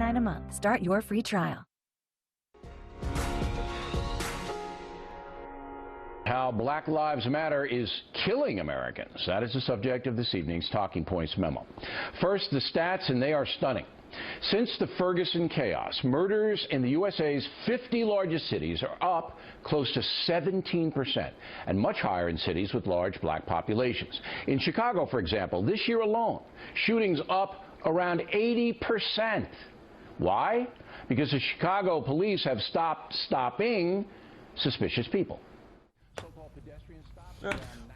$9.99 a month. Start your free trial. How Black Lives Matter is killing Americans. That is the subject of this evening's Talking Points memo. First, the stats, and they are stunning. Since the Ferguson chaos, murders in the USA's 50 largest cities are up close to 17%, and much higher in cities with large black populations. In Chicago, for example, this year alone, shootings up around 80%. Why? Because the Chicago police have stopped stopping suspicious people.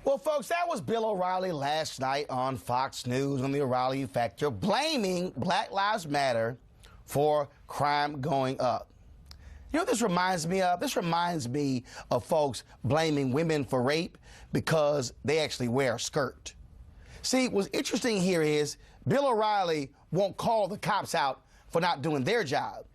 Well, folks, that was Bill O'Reilly last night on Fox News on the O'Reilly Factor, blaming Black Lives Matter for crime going up. You know what this reminds me of? This reminds me of folks blaming women for rape because they actually wear a skirt. See, what's interesting here is Bill O'Reilly won't call the cops out for not doing their job.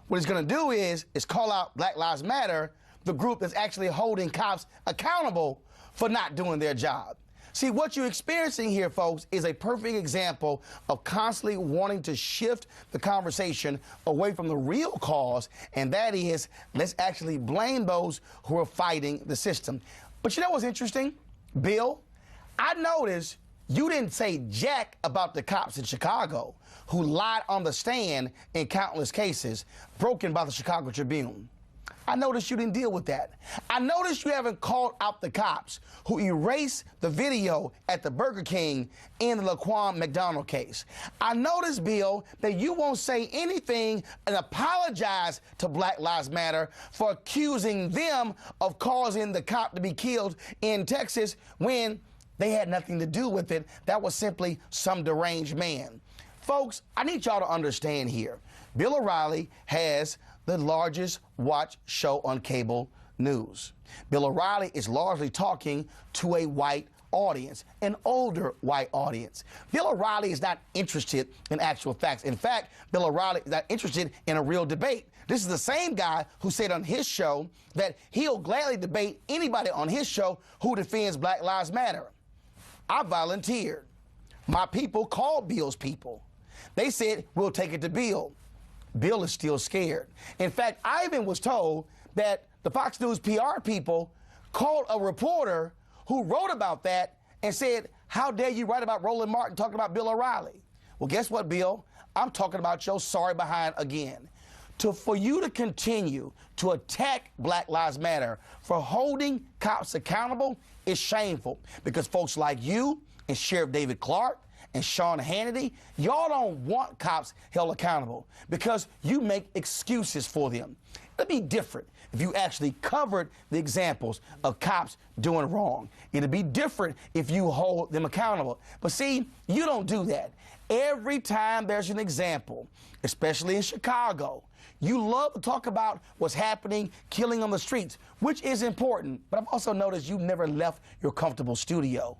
What he's going to do is call out Black Lives Matter, the group that's actually holding cops accountable for not doing their job. See, what you're experiencing here, folks, is a perfect example of constantly wanting to shift the conversation away from the real cause, and that is, let's actually blame those who are fighting the system. But you know what's interesting? Bill, I noticed you didn't say jack about the cops in Chicago who lied on the stand in countless cases broken by the Chicago Tribune. I noticed you didn't deal with that. I noticed you haven't called out the cops who erased the video at the Burger King in the Laquan McDonald case. I noticed, Bill, that you won't say anything and apologize to Black Lives Matter for accusing them of causing the cop to be killed in Texas when they had nothing to do with it. That was simply some deranged man. Folks, I need y'all to understand here. Bill O'Reilly has the largest watch show on cable news. Bill O'Reilly is largely talking to a white audience, an older white audience. Bill O'Reilly is not interested in actual facts. In fact, Bill O'Reilly is not interested in a real debate. This is the same guy who said on his show that he'll gladly debate anybody on his show who defends Black Lives Matter. I volunteered. My people called Bill's people. They said, we'll take it to Bill. Bill is still scared. In fact, I even was told that the Fox News PR people called a reporter who wrote about that and said, how dare you write about Roland Martin talking about Bill O'Reilly? Well, guess what, Bill? I'm talking about your sorry behind again. For you to continue to attack Black Lives Matter for holding cops accountable is shameful, because folks like you and Sheriff David Clark and Sean Hannity, y'all don't want cops held accountable because you make excuses for them. It'd be different if you actually covered the examples of cops doing wrong. It'd be different if you hold them accountable. But see, you don't do that. Every time there's an example, especially in Chicago, you love to talk about what's happening, killing on the streets, which is important. But I've also noticed you never left your comfortable studio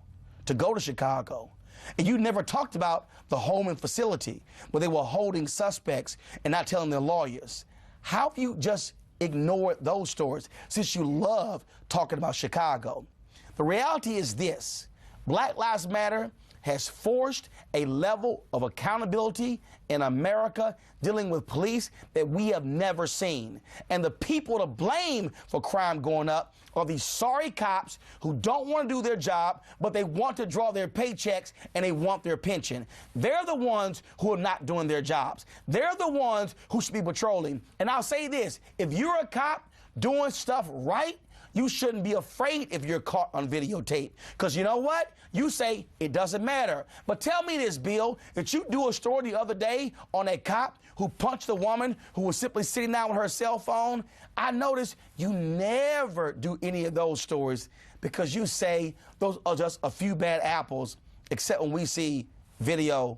to go to Chicago. And you never talked about the home and facility where they were holding suspects and not telling their lawyers. How have you just ignored those stories since you love talking about Chicago? The reality is this: Black Lives Matter has forced a level of accountability in America dealing with police that we have never seen. And the people to blame for crime going up are these sorry cops who don't want to do their job, but they want to draw their paychecks and they want their pension. They're the ones who are not doing their jobs. They're the ones who should be patrolling. And I'll say this: if you're a cop doing stuff right, you shouldn't be afraid if you're caught on videotape. Because you know what? You say it doesn't matter. But tell me this, Bill, that you do a story the other day on a cop who punched a woman who was simply sitting down with her cell phone. I noticed you never do any of those stories because you say those are just a few bad apples, except when we see video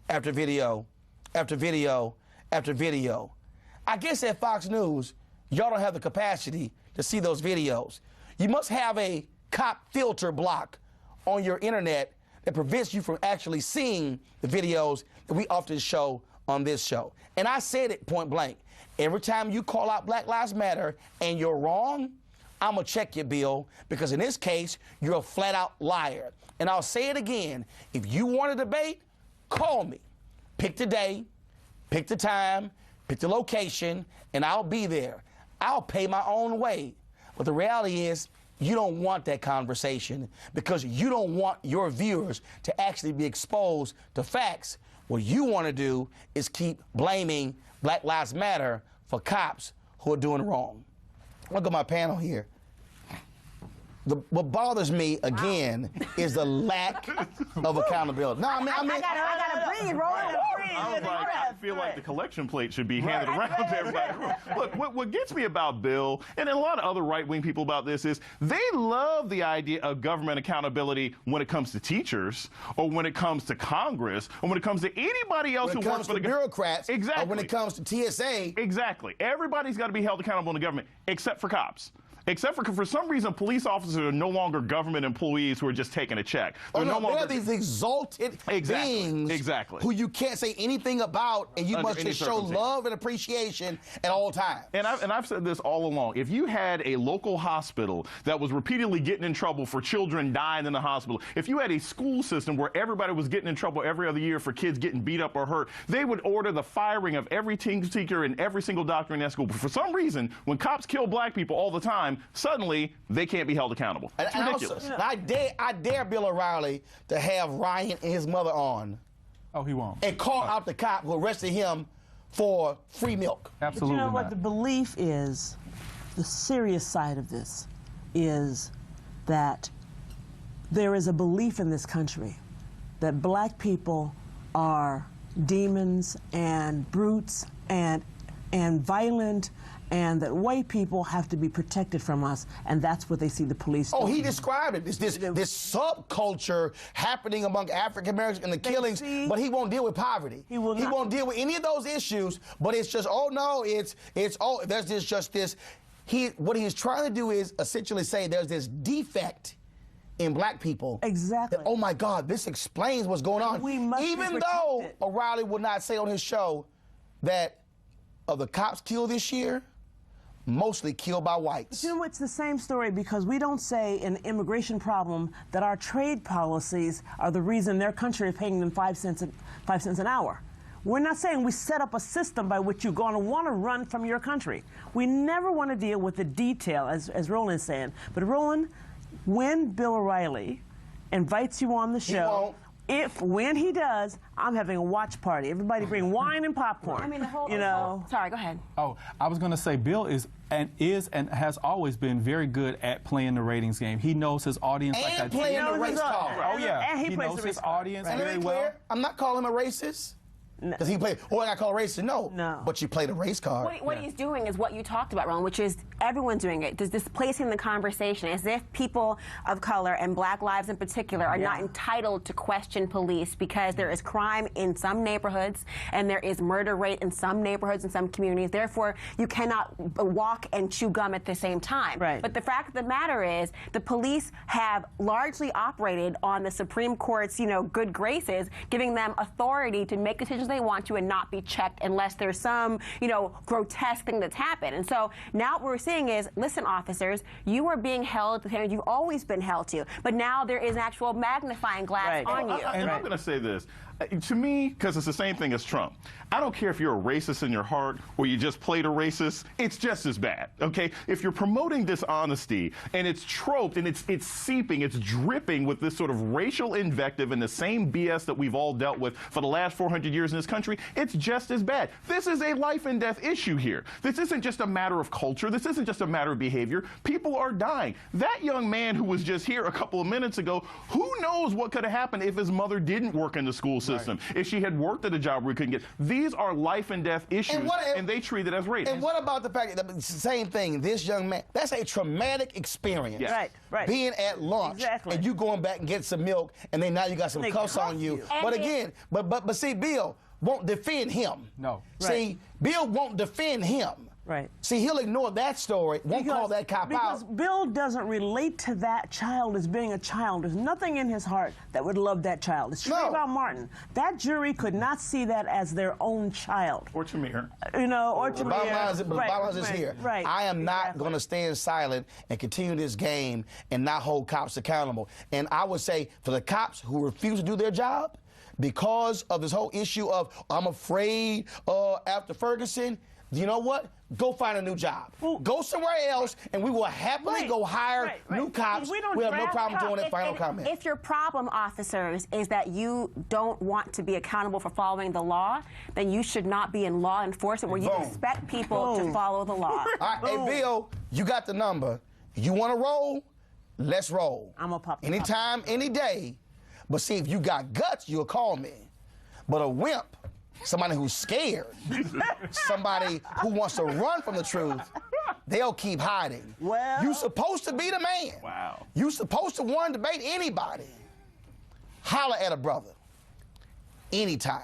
after video after video after video. I guess at Fox News, y'all don't have the capacity to see those videos. You must have a cop filter block on your internet that prevents you from actually seeing the videos that we often show on this show. And I said it point blank. Every time you call out Black Lives Matter and you're wrong, I'm gonna check you, Bill, because in this case, you're a flat out liar. And I'll say it again: if you want a debate, call me. Pick the day, pick the time, pick the location, and I'll be there. I'll pay my own way. But the reality is, you don't want that conversation because you don't want your viewers to actually be exposed to facts. What you want to do is keep blaming Black Lives Matter for cops who are doing wrong. Look at my panel here. What bothers me, again, is the lack of accountability. No, I gotta breathe, Roland. I feel like the collection plate should be handed around to everybody. Look, what gets me about Bill, and a lot of other right-wing people about this, is they love the idea of government accountability when it comes to teachers, or when it comes to Congress, or when it comes to anybody else who works for the bureaucrats, exactly. Or when it comes to TSA. Exactly. Everybody's got to be held accountable in the government, except for cops. Except for some reason, police officers are no longer government employees who are just taking a check. They're these exalted beings who you can't say anything about, and you must just show love and appreciation at all times. And I've said this all along. If you had a local hospital that was repeatedly getting in trouble for children dying in the hospital, if you had a school system where everybody was getting in trouble every other year for kids getting beat up or hurt, they would order the firing of every teacher and every single doctor in that school. But for some reason, when cops kill black people all the time, suddenly they can't be held accountable. It's ridiculous. I dare Bill O'Reilly to have Ryan and his mother on. Oh, he won't. And call out the cop who arrested him for free milk. Absolutely. But you know what the belief is, the serious side of this is that there is a belief in this country that black people are demons and brutes and violent, and that white people have to be protected from us, and that's what they see the police doing. Oh, he described it. This subculture happening among African Americans and the killings, but he won't deal with poverty. He won't deal with any of those issues, but it's just, oh no, there's just this. What he's trying to do is essentially say there's this defect in black people. Exactly. That, oh my God, this explains what's going on. We must Even though O'Reilly will not say on his show that of the cops killed this year, mostly killed by whites. But you know, it's the same story, because we don't say in the immigration problem that our trade policies are the reason their country is paying them 5 cents an hour. We're not saying we set up a system by which you're going to want to run from your country. We never want to deal with the detail, as Roland's saying. But Roland, when Bill O'Reilly invites you on the show, when he does, I'm having a watch party. Everybody bring wine and popcorn. I mean, sorry, go ahead. Oh, I was going to say Bill is and has always been very good at playing the ratings game. He knows his audience like and playing the race card. Oh yeah, and he plays knows the his race card. audience And very let me be well. clear, I'm not calling him a racist. Does he play? Oh, I got called racist? No. But you play the race card. What he's doing is what you talked about, Roland, which is everyone's doing it. Just displacing the conversation as if people of color and black lives in particular are not entitled to question police because there is crime in some neighborhoods and there is murder rate in some neighborhoods and some communities. Therefore, you cannot walk and chew gum at the same time. Right. But the fact of the matter is the police have largely operated on the Supreme Court's, good graces, giving them authority to make decisions they want to and not be checked unless there's some, grotesque thing that's happened. And so now what we're seeing is, listen, officers, you are being held to the standard you've always been held to, but now there is an actual magnifying glass on you. And I'm going to say this. To me, because it's the same thing as Trump, I don't care if you're a racist in your heart or you just played a racist, it's just as bad, okay? If you're promoting dishonesty and it's troped and it's seeping, it's dripping with this sort of racial invective and the same BS that we've all dealt with for the last 400 years in this country, it's just as bad. This is a life and death issue here. This isn't just a matter of culture. This isn't just a matter of behavior. People are dying. That young man who was just here a couple of minutes ago, who knows what could have happened if his mother didn't work in the school system, if she had worked at a job where he couldn't get. These are life and death issues, and they treat it as race. And what about the fact that the same thing, this young man, that's a traumatic experience. Yes. Right. Being at lunch, and you going back and get some milk, and then now you got some cuffs on you. But again, but see, Bill won't defend him. No. See, Bill won't defend him. Right. See, he'll ignore that story, won't call that cop out. Because Bill doesn't relate to that child as being a child. There's nothing in his heart that would love that child. It's Trayvon Martin. That jury could not see that as their own child. Or Tamir. Or Tamir. The bottom line is here. Right. I am not going to stand silent and continue this game and not hold cops accountable. And I would say for the cops who refuse to do their job, because of this whole issue of I'm afraid after Ferguson, you know what? Go find a new job. Go somewhere else, and we will happily go hire new cops. We have no problem doing it. Final comment. If your problem, officers, is that you don't want to be accountable for following the law, then you should not be in law enforcement where you expect people to follow the law. All right, hey, Bill, you got the number. You want to roll? Let's roll. I'm a puppy. Anytime, any day. But see, if you got guts, you'll call me. But a wimp, somebody who's scared, somebody who wants to run from the truth, they'll keep hiding. Well, you supposed to be the man. Wow. You supposed to want to debate anybody. Holler at a brother. Anytime.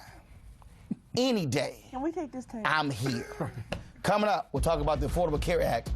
Any day. Can we take this tape? I'm here. Coming up, we'll talk about the Affordable Care Act